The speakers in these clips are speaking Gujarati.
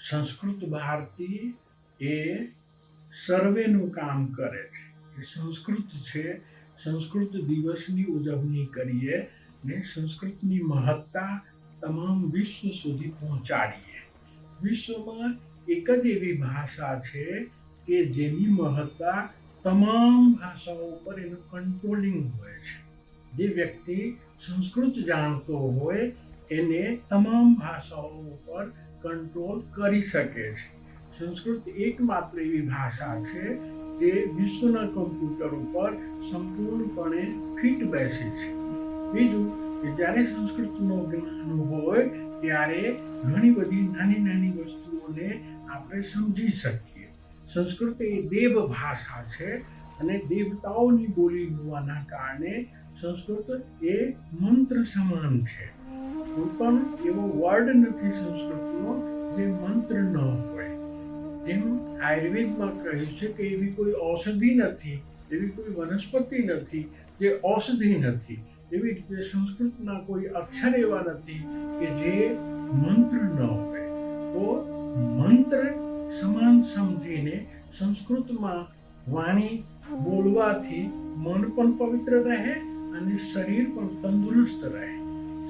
સંસ્કૃત ભારતી એ સર્વેનું કામ કરે છે કે સંસ્કૃત છે, સંસ્કૃત દિવસની ઉજવણી કરીએ ને સંસ્કૃતની મહત્તા તમામ વિશ્વ સુધી પહોંચાડીએ. વિશ્વમાં એક જ એવી ભાષા છે કે જેની મહત્તા તમામ ભાષાઓ પર એનું કંટ્રોલિંગ હોય છે. જે વ્યક્તિ સંસ્કૃત જાણતો હોય એને તમામ ભાષાઓ પર કંટ્રોલ કરી શકે છે. સંસ્કૃત એકમાત્ર એવી ભાષા છે જે વિશ્વના કમ્પ્યુટર ઉપર સંપૂર્ણપણે ફિટ બેસે છે. બીજું કે જ્યારે સંસ્કૃતનું જ્ઞાન હોય ત્યારે ઘણી બધી નાની નાની વસ્તુઓને આપણે સમજી શકીએ. સંસ્કૃત એ દેવ ભાષા છે અને દેવતાઓની બોલી હોવાના કારણે સંસ્કૃત એ મંત્ર સમાન છે. કોઈ પણ એવો વર્ડ નથી સંસ્કૃતનો જે મંત્ર ન હોય. જેમ આયુર્વેદમાં કહ્યું છે કે એવી કોઈ ઔષધિ નથી, એવી કોઈ વનસ્પતિ નથી જે ઔષધિ નથી, એવી રીતે સંસ્કૃતના કોઈ અક્ષર એવા નથી કે જે મંત્ર ન હોય. તો મંત્ર સમાન સમજીને સંસ્કૃતમાં વાણી બોલવાથી મન પણ પવિત્ર રહે અને શરીર પણ તંદુરસ્ત રહે.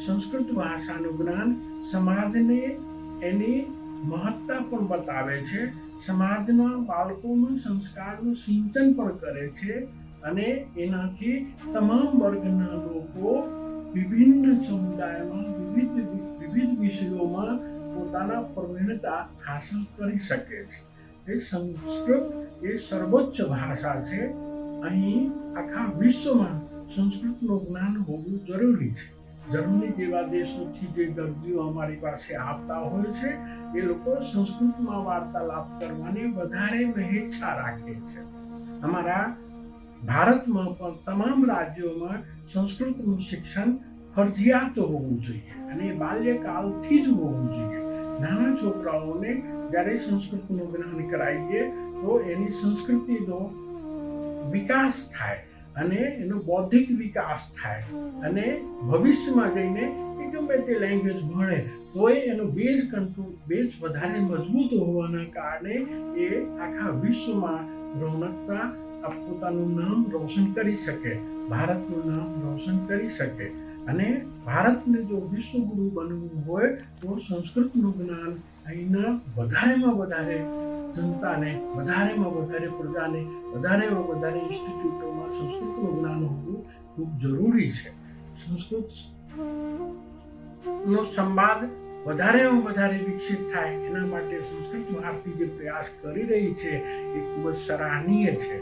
સંસ્કૃત ભાષાનું જ્ઞાન સમાજને એની મહત્તા પણ બતાવે છે, સમાજના બાળકોનું સંસ્કારનું સિંચન પણ કરે છે અને એનાથી તમામ વર્ગના લોકો વિભિન્ન સમુદાયમાં વિવિધ વિષયોમાં પોતાના પ્રવીણતા હાંસલ કરી શકે છે. એ સંસ્કૃત એ સર્વોચ્ચ ભાષા છે. અહીં આખા વિશ્વમાં સંસ્કૃતનું જ્ઞાન હોવું જરૂરી છે. જર્મની જેવા દેશોથી જે દર્દીઓ અમારી પાસે આવતા હોય છે એ લોકો સંસ્કૃતમાં વાર્તાલાપ કરવાની વધારે મહેચ્છા રાખે છે. અમારા ભારતમાં પણ તમામ રાજ્યોમાં સંસ્કૃતનું શિક્ષણ ફરજિયાત હોવું જોઈએ અને બાલ્યકાલથી જ હોવું જોઈએ. નાના છોકરાઓને જ્યારે સંસ્કૃતનું જ્ઞાન કરાવીએ તો એની સંસ્કૃતિનો વિકાસ થાય અને એનો બૌદ્ધિક વિકાસ થાય અને ભવિષ્યમાં જઈને એ ગમે તે લેંગ્વેજ ભણે તો એનો બેઝ વધારે મજબૂત હોવાના કારણે એ આખા વિશ્વમાં રોનકતા પોતાનું નામ રોશન કરી શકે, ભારતનું નામ રોશન કરી શકે. અને ભારતને જો વિશ્વગુરુ બનવું હોય તો સંસ્કૃતનું જ્ઞાન અહીંના વધારેમાં વધારે જનતાને, વધારેમાં વધારે પ્રજાને, વધારેમાં વધારે ઇન્સ્ટિટ્યૂટોમાં સંસ્કૃતનું જ્ઞાન હોવું ખૂબ જરૂરી છે. સંસ્કૃતનો સંવાદ વધારેમાં વધારે વિકસિત થાય એના માટે સંસ્કૃત ભારતી જે પ્રયાસ કરી રહી છે એ ખૂબ જ સરાહનીય છે.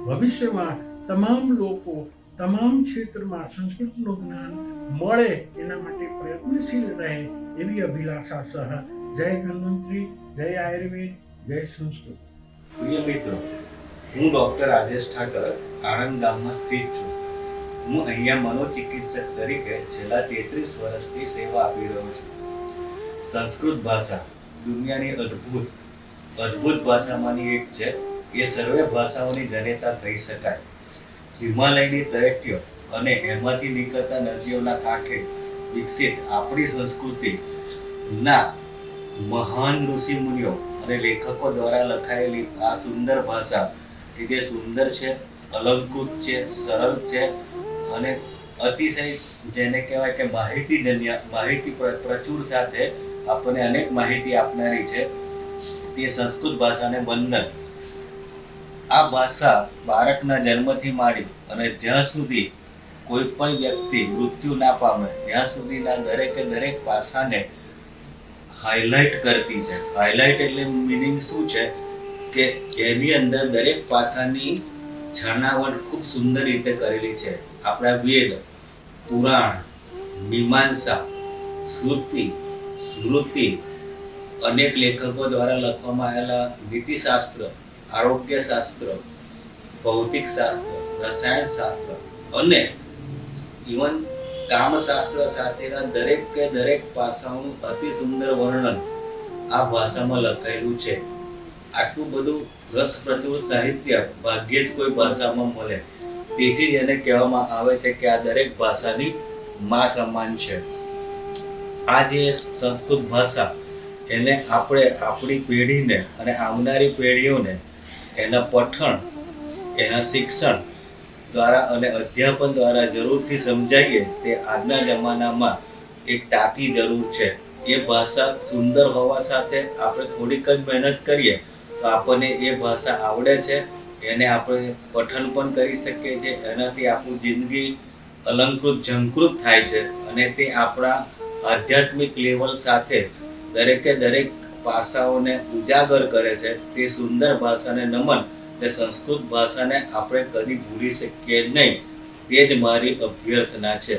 ભવિષ્યમાં તમામ લોકો તમામ ક્ષેત્રમાં સંસ્કૃતનું જ્ઞાન મળે એના માટે પ્રયત્નશીલ રહે એવી અભિલાષા સહ જય ધન્વંતરી, જય આયુર્વેદ, જય સંસ્કૃત. પ્રિય મિત્રો, હું ડોક્ટર રાજેશ ઠાકર આણંદ ગામમાં સ્થિત છું. હું અહીંયા મનોચિકિત્સક તરીકે છેલ્લા 33 વર્ષથી સેવા આપી રહ્યો છું. સંસ્કૃત ભાષા દુનિયાની અદ્ભુત ભાષામાંની એક છે. એ સર્વે ભાષાઓની જનેતા કહી શકાય. હિમાલયની તળેટીઓ અને એમાંથી નીકળતા નદીઓના કાંઠે વિકસિત આપણી સંસ્કૃતિના મહાન ઋષિ મુનિઓ અને લેખકો દ્વારા લખાયેલી આ સુંદર ભાષા કે જે સુંદર છે, અલંકૃત છે, સરળ છે અને અતિશય જેને કહેવાય કે માહિતી પ્રચુર સાથે આપણને અનેક માહિતી આપનારી છે, તે સંસ્કૃત ભાષાને વંદન. આ ભાષા બાળકના જન્મથી માંડી અને જ્યાં સુધી કોઈ પણ વ્યક્તિ મૃત્યુ ના પામે ત્યાં સુધીના દરેક ભાષાને હાઇલાઇટ કરતી છે. હાઇલાઇટ એટલે મીનિંગ શું છે કે એની અંદર દરેક ભાષાની છણાવટ ખૂબ સુંદર રીતે કરેલી છે. આપણા વેદ, પુરાણ, મીમાંસા, શ્રુતિ, સ્મૃતિ, અનેક લેખકો દ્વારા લખવામાં આવેલા નીતિશાસ્ત્ર, આરોગ્યશાસ્ત્ર, ભૌતિક શાસ્ત્ર, રસાયણ શાસ્ત્ર અને ઇવન કામશાસ્ત્ર સાથેના દરેક પાસાઓનું અતિ સુંદર વર્ણન આ ભાષામાં લખાયેલું છે. આટલું બધું રસપ્રચુર સાહિત્ય ભાગ્યે જ કોઈ ભાષામાં મળે. તેથી જ એને કહેવામાં આવે છે કે આ દરેક ભાષાની મા સમાન છે. આ જે સંસ્કૃત ભાષા એને આપણે આપણી પેઢીને અને આવનારી પેઢીઓને એના પઠણ, એના શિક્ષણ દ્વારા અને અધ્યાપન દ્વારા જરૂરથી સમજાવીએ તે આજના જમાનામાં એક તાતી જરૂર છે. એ ભાષા સુંદર હોવા સાથે આપણે થોડીક જ મહેનત કરીએ તો આપણને એ ભાષા આવડે છે. એને આપણે પઠન પણ કરી શકીએ છીએ. એનાથી આપણું જિંદગી અલંકૃત ઝંકૃત થાય છે અને તે આપણા આધ્યાત્મિક લેવલ સાથે દરેકે દરેક પાસાઓને ઉજાગર કરે છે. તે સુંદર ભાષાને નમન, તે સંસ્કૃત ભાષાને આપણે કદી ભૂલી શકીએ નહીં. તે જ મારી અભ્યર્થના છે.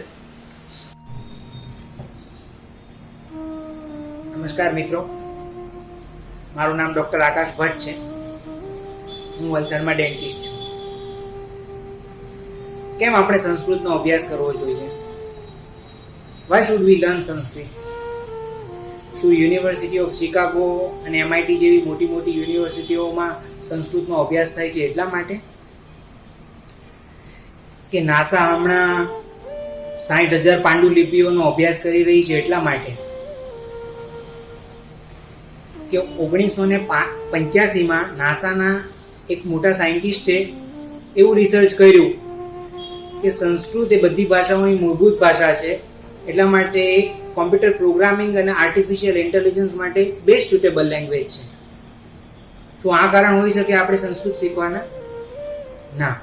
નમસ્કાર મિત્રો, મારું નામ ડૉક્ટર આકાશ ભટ્ટ છે. હું વલસાડમાં ડેન્ટિસ્ટ છું. કેમ આપણે સંસ્કૃતનો અભ્યાસ કરવો જોઈએ? Why should we learn Sanskrit? શું યુનિવર્સિટી ઓફ શિકાગો અને MIT જેવી મોટી મોટી યુનિવર્સિટીઓમાં સંસ્કૃતનો અભ્યાસ થાય છે એટલા માટે? કે નાસા હમણાં 60,000 પાંડુલિપિઓનો અભ્યાસ કરી રહી છે એટલા માટે? કે 1985માં નાસાના એક મોટા સાયન્ટિસ્ટે એવું રિસર્ચ કર્યું કે સંસ્કૃત એ બધી ભાષાઓની મૂળભૂત ભાષા છે, એટલા માટે એક કોમ્પ્યુટર પ્રોગ્રામિંગ અને આર્ટિફિશિયલ ઇન્ટેલિજન્સ માટે બેસ્ટ સુટેબલ લેંગ્વેજ છે. શું આ કારણ હોઈ શકે આપણે સંસ્કૃત શીખવાના? ના.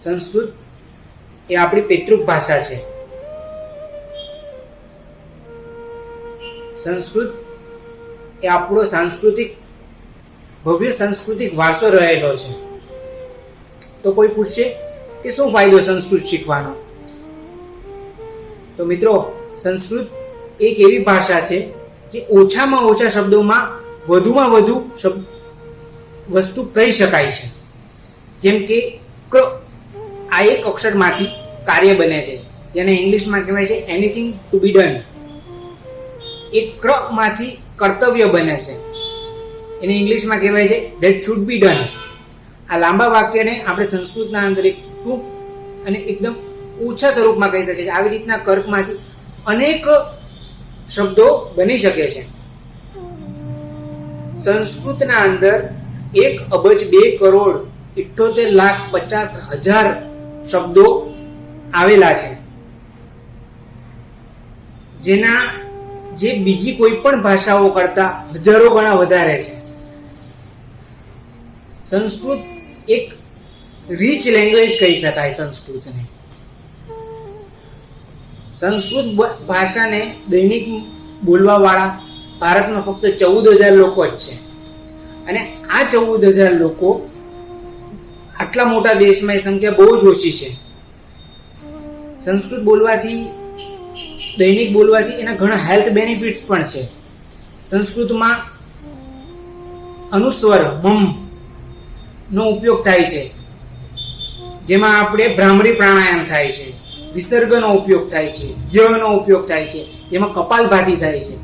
સંસ્કૃત એ આપણી પૈતૃક ભાષા છે. સંસ્કૃત એ આપણો ભવ્ય સાંસ્કૃતિક વારસો રહેલો છે. તો કોઈ પૂછશે કે શું ફાયદો સંસ્કૃત શીખવાનો? તો મિત્રો, સંસ્કૃત એક એવી ભાષા છે જે ઓછામાં ઓછા શબ્દોમાં વધુમાં વધુ વસ્તુ કહી શકાય છે. જેમ કે આ એક અક્ષરમાંથી કાર્ય બને છે, જેને ઇંગ્લિશમાં કહેવાય છે એનીથિંગ ટુ બી ડન. એક માંથી કર્તવ્ય બને છે, એને ઇંગ્લિશમાં કહેવાય છે ધેટ શુડ બી ડન. આ લાંબા વાક્યને આપણે સંસ્કૃતના અંદર એક ટૂંક અને એકદમ ઓછા સ્વરૂપમાં કહી શકીએ છીએ. આવી રીતના કર્કમાંથી અનેક શબ્દો બની શકે છે. સંસ્કૃતના અંદર 1,02,78,50,000 શબ્દો આવેલા છે, જે બીજી કોઈ પણ ભાષાઓ કરતા હજારો ગણા વધારે છે. સંસ્કૃત એક રીચ લેંગ્વેજ કહી શકાય સંસ્કૃતને. સંસ્કૃત ભાષાને દૈનિક બોલવાવાળા ભારતમાં ફક્ત 14,000 લોકો જ છે. અને આ 14,000 લોકો આટલા મોટા દેશમાં એ સંખ્યા બહુ જ ઓછી છે. સંસ્કૃત દૈનિક બોલવાથી એના ઘણા હેલ્થ બેનિફિટ્સ પણ છે. સંસ્કૃતમાં અનુસ્વર નો ઉપયોગ થાય છે, જેમાં આપણે ભ્રામરી પ્રાણાયામ થાય છે, વિસર્ગનો ઉપયોગ થાય છે, યનો ઉપયોગ થાય છે, જેમાં કપાલભાતિ થાય છે.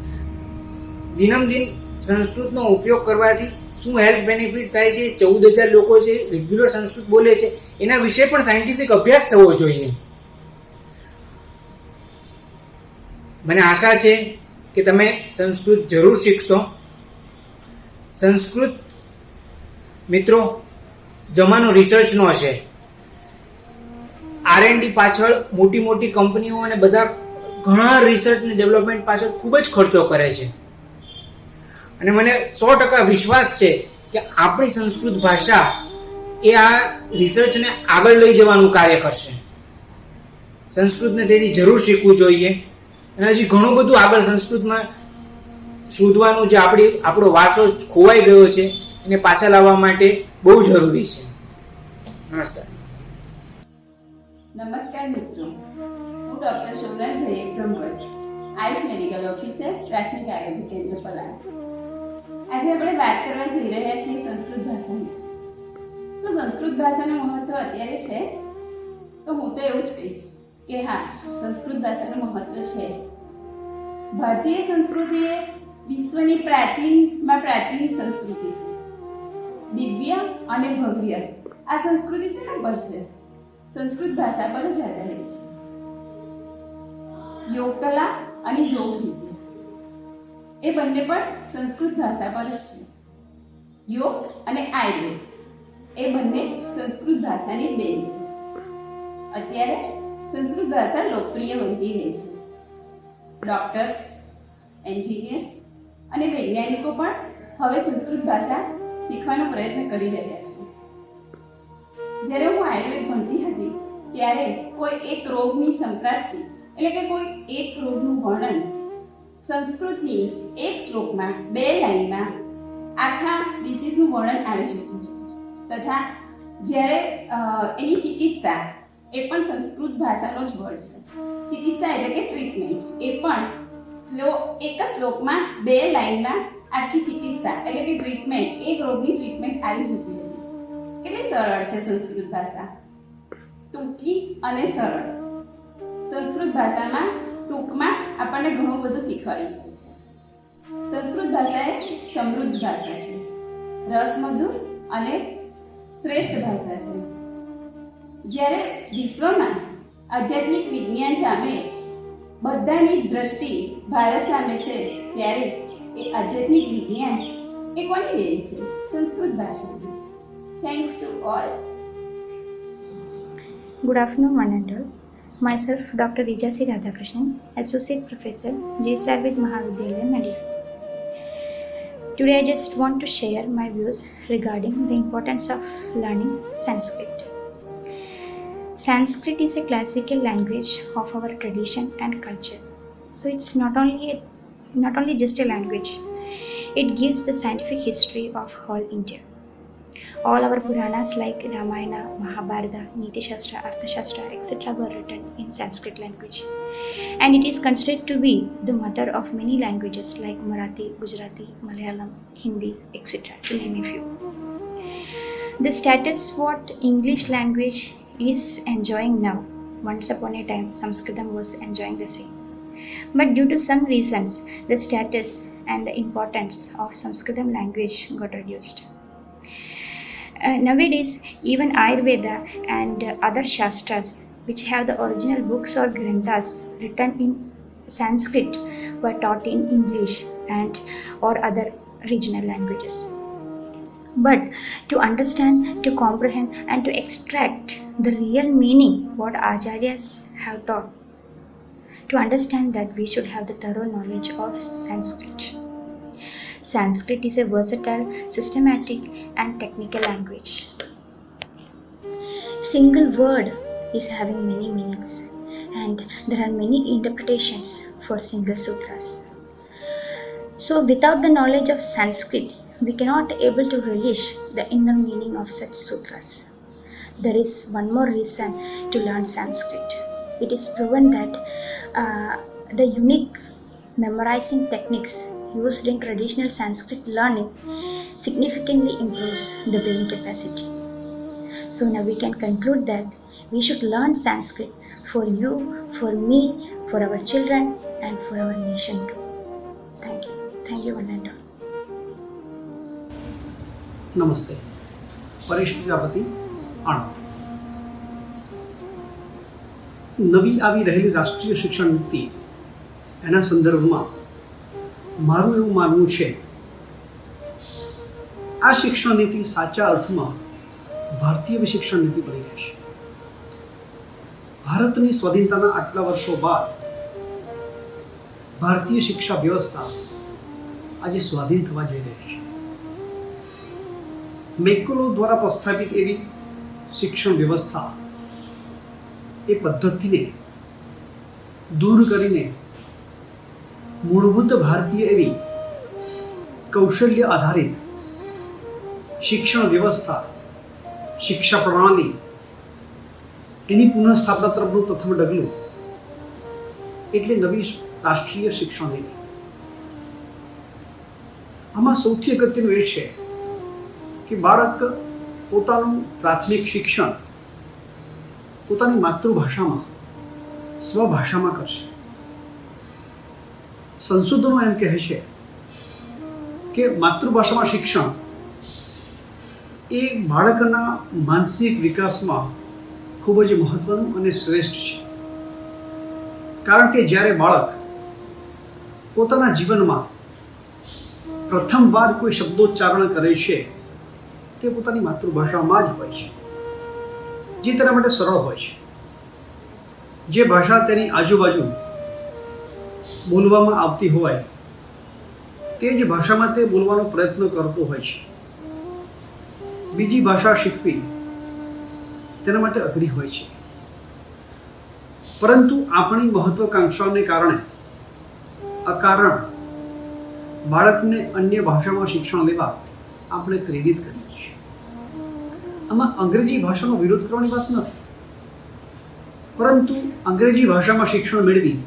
દિનમદિન સંસ્કૃતનો ઉપયોગ કરવાથી શું હેલ્થ બેનિફિટ થાય છે? 14,000 લોકો જે રેગ્યુલર સંસ્કૃત બોલે છે એના વિશે પણ સાયન્ટિફિક અભ્યાસ થવો જોઈએ. મને આશા છે કે તમે સંસ્કૃત જરૂર શીખશો. સંસ્કૃત મિત્રો જમાનો રિસર્ચનો છે. R&D પાછળ મોટી મોટી કંપનીઓ અને બધા ઘણા રિસર્ચ અને ડેવલપમેન્ટ પાછળ ખૂબ જ ખર્ચો કરે છે. અને મને 100% વિશ્વાસ છે કે આપણી સંસ્કૃત ભાષા એ આ રિસર્ચને આગળ લઈ જવાનું કાર્ય કરશે. સંસ્કૃતને તેથી જરૂર શીખવું જોઈએ. અને હજી ઘણું બધું આગળ સંસ્કૃતમાં શોધવાનું, જે આપણો વારસો ખોવાઈ ગયો છે એને પાછા લાવવા માટે બહુ જરૂરી છે. નમસ્કાર મિત્રો, હું ડૉક્ટર શોભના જય બ્રહ્મભટ્ટ, આયુષ મેડિકલ ઓફિસર, પ્રાથમિક આરોગ્ય કેન્દ્ર પલાણ. આજે આપણે વાત કરવા જઈ રહ્યા છીએ સંસ્કૃત ભાષાની. શું સંસ્કૃત ભાષાનું મહત્વ અત્યારે છે? તો હું તો એવું જ કહીશ કે હા, સંસ્કૃત ભાષાનું મહત્વ છે. ભારતીય સંસ્કૃતિ એ વિશ્વની પ્રાચીન સંસ્કૃતિ છે. દિવ્ય અને ભવ્ય આ સંસ્કૃતિ શેના પર છે? સંસ્કૃત ભાષા પર જ આધારિત છે. યોગ કલા અને યોગ વિદ્યા એ બંને પણ સંસ્કૃત ભાષા પર જ છે. યોગ અને આયુર્વેદ એ બંને સંસ્કૃત ભાષાની દેન છે. અત્યારે સંસ્કૃત ભાષા લોકપ્રિય બનતી રહી છે. ડોક્ટર્સ, એન્જિનિયર્સ અને વૈજ્ઞાનિકો પણ હવે સંસ્કૃત ભાષા શીખવાનો પ્રયત્ન કરી રહ્યા છે. જ્યારે હું આયુર્વેદ ભણતી હતી ત્યારે કોઈ એક રોગની સંપ્રાપ્તિ એટલે કે કોઈ એક રોગનું વર્ણન સંસ્કૃતની એક શ્લોકમાં 2 લાઈનમાં આખા ડિસીઝનું વર્ણન આવી શકતું તથા જ્યારે એની ચિકિત્સા એ પણ સંસ્કૃત ભાષાનો જ વર્ડ છે. ચિકિત્સા એટલે કે ટ્રીટમેન્ટ એ પણ એક જ શ્લોકમાં 2 લાઈનમાં આખી ચિકિત્સા એટલે કે ટ્રીટમેન્ટ એક રોગની ટ્રીટમેન્ટ આવી જતી હતી. કેટલી સરળ છે સંસ્કૃત ભાષા, ટૂંકી અને સરળ. સંસ્કૃત ભાષામાં ટૂંકમાં આપણને ઘણું બધું શીખવાડી જાય છે. સંસ્કૃત ભાષા એ સમૃદ્ધ ભાષા છે, રસમધુર અને શ્રેષ્ઠ ભાષા છે. જ્યારે વિશ્વમાં આધ્યાત્મિક વિજ્ઞાન સામે બધાની દ્રષ્ટિ ભારત સામે છે ત્યારે એ આધ્યાત્મિક વિજ્ઞાન એ કોની દેન છે? સંસ્કૃત ભાષાની. Thanks to all. Good afternoon, one and all. Myself, Dr. Rijasi Radhakrishnan, Associate Professor, J.S. Arvid Mahavidyalaya, Nadia. Today, I just want to share my views regarding the importance of learning Sanskrit. Sanskrit is a classical language of our tradition and culture. So it's not only just a language. It gives the scientific history of whole India. All our Puranas like Ramayana, Mahabharata, Niti Shastra, Artha Shastra, etc. were written in Sanskrit language. And it is considered to be the mother of many languages like Marathi, Gujarati, Malayalam, Hindi, etc. to name a few. The status what English language is enjoying now, once upon a time Sanskritam was enjoying the same. But due to some reasons, the status and the importance of Sanskritam language got reduced. Nowadays, even Ayurveda and other Shastras, which have the original books or granthas written in Sanskrit, were taught in English and or other regional languages. But to understand, to comprehend, and to extract the real meaning what Acharyas have taught, to understand that we should have the thorough knowledge of Sanskrit. Sanskrit is a versatile, systematic, and technical language. Single word is having many meanings, and there are many interpretations for single sutras. So, without the knowledge of Sanskrit, we cannot able to relish the inner meaning of such sutras. There is one more reason to learn Sanskrit. It is proven that the unique memorizing techniques used in traditional Sanskrit learning significantly improves the brain capacity. So now we can conclude that we should learn Sanskrit for you, for me, for our children, and for our nation too. Thank you. Thank you, one and all. નમસ્તે. પરેશ પ્રજાપતિ, આણંદ. નવી આવી રહેલી રાષ્ટ્રીય શિક્ષણ નીતિ એના સંદર્ભમાં મારું એવું માનવું છે આ શિક્ષણ નીતિ સાચા અર્થમાં ભારતીય શિક્ષણ નીતિ બની રહેશે. ભારતની સ્વાધીનતાના આટલા વર્ષો બાદ ભારતીય શિક્ષા વ્યવસ્થા આજે સ્વાધીન થવા જઈ રહી છે. મેકુલો દ્વારા પ્રસ્થાપિત એવી શિક્ષણ વ્યવસ્થા એ પદ્ધતિને દૂર કરીને મૂળભૂત ભારતીય એવી કૌશલ્ય આધારિત શિક્ષણ વ્યવસ્થા, શિક્ષા પ્રણાલી એની પુનઃસ્થાપના તરફનું પ્રથમ ડગલું એટલે નવી રાષ્ટ્રીય શિક્ષણ નીતિ. આમાં સૌથી અગત્યનું એ છે કે બાળક પોતાનું પ્રાથમિક શિક્ષણ પોતાની માતૃભાષામાં, સ્વભાષામાં કરશે. સંશોધનો એમ કહે છે કે માતૃભાષામાં શિક્ષણ એ બાળકના માનસિક વિકાસમાં ખૂબ જ મહત્વનું અને શ્રેષ્ઠ છે. કારણ કે જ્યારે બાળક પોતાના જીવનમાં પ્રથમવાર કોઈ શબ્દોચ્ચારણ કરે છે તે પોતાની માતૃભાષામાં જ હોય છે, જે તેના માટે સરળ હોય છે, જે ભાષા તેની આજુબાજુ બોલવામાં આવતી હોય તે જ ભાષામાં તે બોલવાનો પ્રયત્ન કરતો હોય છે. બીજી ભાષા શીખવી તેના માટે અઘરી હોય છે, પરંતુ આપણી મહત્વાકાંક્ષાને કારણે અકારણ બાળકને અન્ય ભાષામાં શિક્ષણ લેવા આપણે પ્રેરિત કરીએ છીએ. આમાં અંગ્રેજી ભાષાનો વિરોધ કરવાની વાત નથી, પરંતુ અંગ્રેજી ભાષામાં શિક્ષણ મેળવી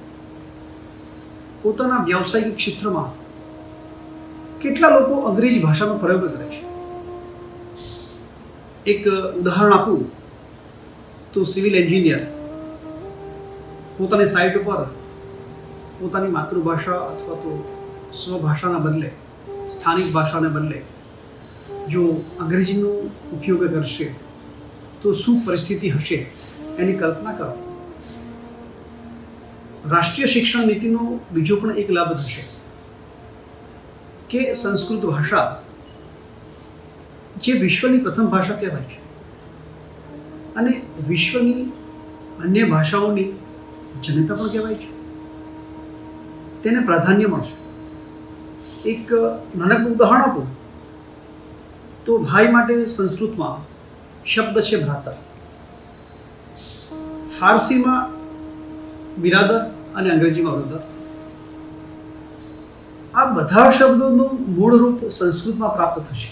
પોતાના વ્યવસાયિક ક્ષેત્રમાં કેટલા લોકો અંગ્રેજી ભાષાનો પ્રયોગ કરે છે. એક ઉદાહરણ આપું તો સિવિલ એન્જિનિયર પોતાની સાઇટ ઉપર પોતાની માતૃભાષા અથવા તો સ્વભાષાના બદલે સ્થાનિક ભાષાને બદલે જો અંગ્રેજીનો ઉપયોગ કરશે તો શું પરિસ્થિતિ હશે એની કલ્પના કરો. રાષ્ટ્રીય શિક્ષણ નીતિનો બીજો પણ એક લાભ થશે કે સંસ્કૃત ભાષા જે વિશ્વની પ્રથમ ભાષા કહેવાય છે અને વિશ્વની અન્ય ભાષાઓની જનતા પણ કહેવાય છે, તેને પ્રાધાન્ય મળશે. એક નાનકડું ઉદાહરણ આપું તો ભાઈ માટે સંસ્કૃતમાં શબ્દ છે ભ્રાતર, ફારસીમાં બિરાદર અને અંગ્રેજીમાં બ્રધર. આ બધા શબ્દોનું મૂળ રૂપ સંસ્કૃતમાં પ્રાપ્ત થશે,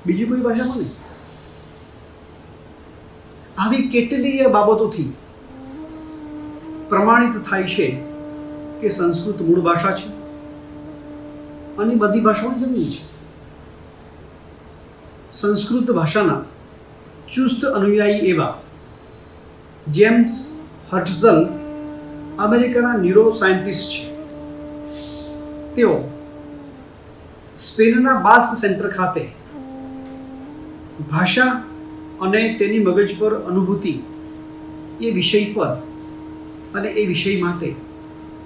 બીજી કોઈ ભાષામાં નહીં. આવી કેટલીય બાબતોથી પ્રમાણિત થાય છે કે સંસ્કૃત મૂળ ભાષા છે અને બધી ભાષાઓ જમીન છે. સંસ્કૃત ભાષાના ચુસ્ત અનુયાયી એવા જેમ્સ હર્ટઝલ અમેરિકાના ન્યુરો સાયન્ટિસ્ટ છે. તેઓ સ્પેનના બાસ્ક સેન્ટર ખાતે ભાષા અને તેની મગજ પર અનુભૂતિ એ વિષય પર અને એ વિષય માટે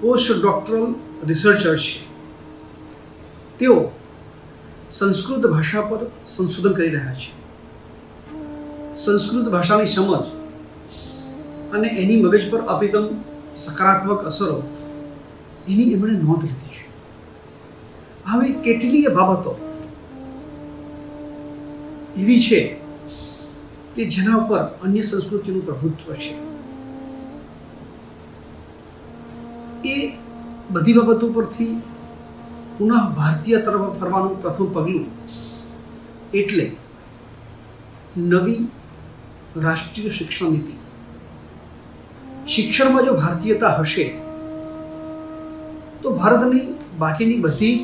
પોસ્ટ ડોક્ટરલ રિસર્ચર છે. તેઓ સંસ્કૃત ભાષા પર સંશોધન કરી રહ્યા છે. સંસ્કૃત ભાષાની સમજ અને એની મગજ પર અભિગમ સકારાત્મક અસરો એની એમણે નોંધ લીધી છે. હવે કેટલીય બાબતો એવી છે કે જેના ઉપર અન્ય સંસ્કૃતિનું પ્રભુત્વ છે. એ બધી બાબતો પરથી પુનઃ ભારતીય તરફ ફરવાનું પ્રથમ પગલું એટલે નવી રાષ્ટ્રીય શિક્ષણ નીતિ. શિક્ષણમાં જો ભારતીયતા હશે તો ભારતની બાકીની બધી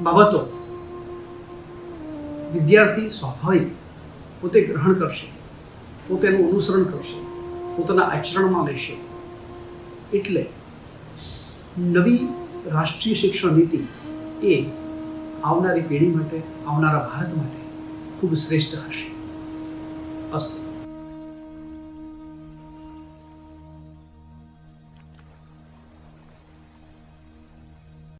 બાબતો વિદ્યાર્થી સ્વાભાવિક પોતે ગ્રહણ કરશે, પોતેનું અનુસરણ કરશે, પોતાના આચરણમાં લેશે. એટલે નવી રાષ્ટ્રીય શિક્ષણ નીતિ એ આવનારી પેઢી માટે, આવનારા ભારત માટે ખૂબ શ્રેષ્ઠ હશે. અસ્તુ.